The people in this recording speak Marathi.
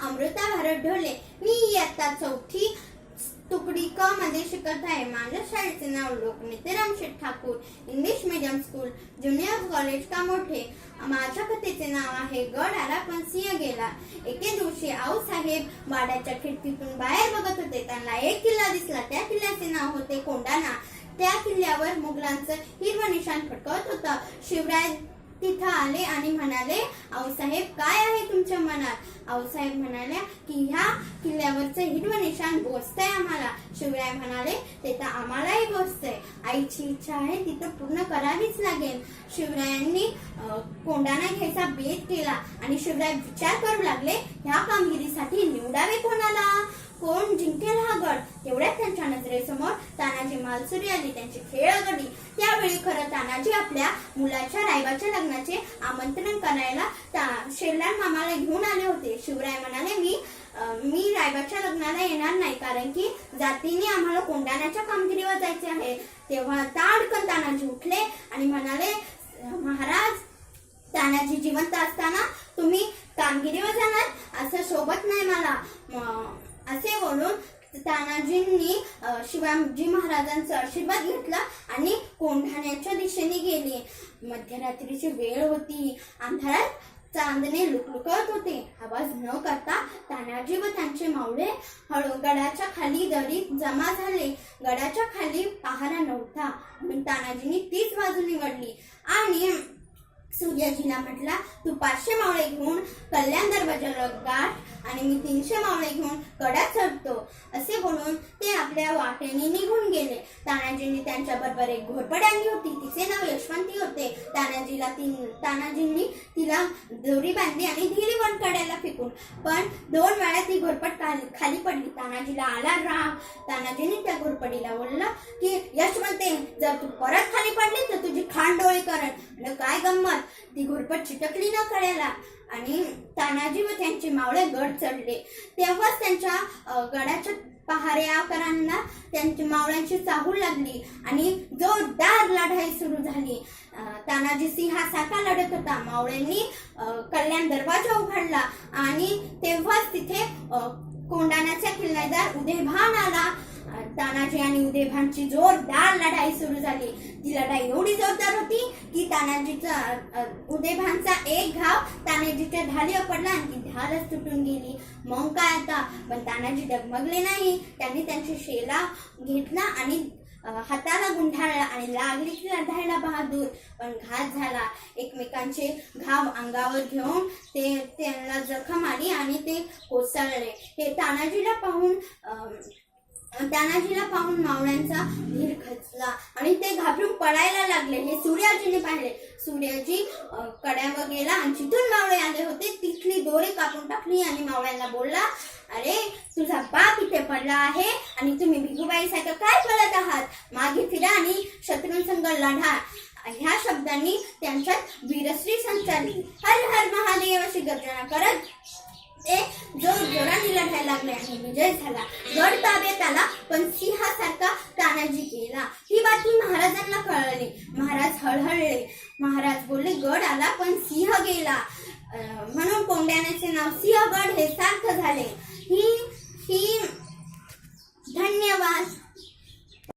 अमृता भारत ढोले. मी इयत्ता 4थी तुकडी क मध्ये शिकत आहे. माझ्या शाळेचे नाव लोकनेते Ramsheth Thakur English medium school junior college Kamothe. माझ्या कथेचे नाव आहे गड आला पण सिंह गेला. एके दिवशी आऊसाहेब वाड्याच्या खिडकीतून बाहेर बघत होते. त्यांना एक किल्ला दिसला. त्या किल्ल्याचे नाव होते कोंढाणा. त्या किल्ल्यावर मुघलांचं हिरवं निशाण फडकवत होतं. शिवराय तिथं आले आणि म्हणाले, आऊसाहेब काय आहे तुमच्या मनात? आऊसाहेब म्हणाल्या की ह्या किल्ल्यावरचं हिरवं निशाण बोचतंय आम्हाला. शिवराय म्हणाले, ते तर आम्हालाही बोचतंय. आईची इच्छा आहे ती तर पूर्ण करावीच लागेल. शिवरायांनी कोंढाणा घ्यायचा बेत केला आणि शिवराय विचार करू लागले, ह्या कामगिरीसाठी निवडावे कोणाला? कोण जिंकेल हा गड? तेवढ्यात त्यांच्या नजरेसमोर तानाजी मालसुरी आली. त्यांची खेळ घडली. त्यावेळी खरं तानाजी आपल्या मुलाच्या रायबाच्या लग्नाचे आमंत्रण करायला शेरलाल मामाला घेऊन आले होते. शिवराय म्हणाले, मी रायबाच्या लग्नाला येणार नाही, कारण की जातीने आम्हाला कोंढाण्याच्या कामगिरीवर जायचे आहे. तेव्हा ताडकन तानाजी उठले आणि म्हणाले, महाराज, तानाजी जिवंत असताना तुम्ही कामगिरीवर जाणार असं सोबत नाही मला. असे बोलून तानाजींनी शिवाजी महाराजांचा आशीर्वाद घेतला आणि कोंढाण्याच्या दिशेने गेले. मध्यरात्रीची वेळ होती. अंधारात चांदणे लुकलुकत होते. आवाज न करता तानाजी व त्यांचे मावळे गडाच्या खाली दरीत जमा झाले. गडाच्या खाली पहारा नव्हता म्हणून तानाजींनी तीच बाजू निवडली आणि सूर्याजीला म्हटला, तू 500 मावळे घेऊन कल्याण दरवाजाला गाठ आणि मी 300 मावळे घेऊन कड्यात चढतो. असे बोलून ते आपल्या वाटेने निघून गेले. तानाजींनी त्यांच्या बरोबर एक घोरपड आणली होती. तिचे नाव यशवंती होते. तानाजींनी तिला दोरी बांधली आणि दिली वन कड्याला फेकून. पण 2 वेळा ती घोरपड खाली पडली. तानाजीला आला राग. तानाजींनी त्या घोरपडीला बोलला की, यशवंते, जर तू परत खाली पडली तर तुझी खांडोळी करण. काय गंमत, ती घोरपड चिटकली ना कड्याला आणि तानाजी व त्यांचे मावळे गड चढले. तेव्हाच त्यांच्या गडाच्या पहारेकरांना त्यांच्या मावळ्यांची चाहूल लागली आणि जोरदार लढाई सुरू झाली. तानाजी सिंहासारखा लढत होता. मावळ्यांनी कल्याण दरवाजा उघडला आणि तेव्हाच तिथे कोंढाण्याचा किल्लेदार उदयभान आला. तानाजी आणि उदयभानची जोरदार लढाई सुरू झाली. ती लढाई एवढी जोरदार होती की उदयभानचा एक घाव तानाजीच्या ढालीवर पडला आणि ती ढालच तुटून गेली. मग काय आता? पण तानाजी डगमगले नाही. त्यांनी त्यांची शेला घेतला आणि हाताला गुंढाळला आणि लागली की लढायला बहादूर. पण घात झाला. एकमेकांचे घाव अंगावर घेऊन त्यांना जखम आली आणि ते कोसळले. हे तानाजीला पाहून मावळ्यांचा धीर खचला आणि ते घाबरून पळायला लागले. हे सूर्याजीने पाहिले. सूर्याजी कड्यावर गेला आणि जिथून मावळे आले होते तिथली दोरी कापून टाकली आणि मावळ्यांना बोलला, अरे, तुझा बाप इथे पडला आहे आणि तुम्ही भिगूबाईसारखं काय पळत आहात? मागे फिरा आणि शत्रूंसंग लढा. ह्या शब्दांनी त्यांच्यात वीरश्री संचारली. हर हर महादेव अशी गर्जना करत ते जोराने लढायला लागले आणि विजय झाला. गड ताब्यात आला. पण सिंहासारखा तानाजी गेला. ही बातमी महाराजांना कळली. महाराज हळहळले. महाराज बोलले, गड आला पण सिंह गेला. म्हणून कोंढाण्याचे नाव सिंहगड हे सार्थ झाले. ही धन्यवाद.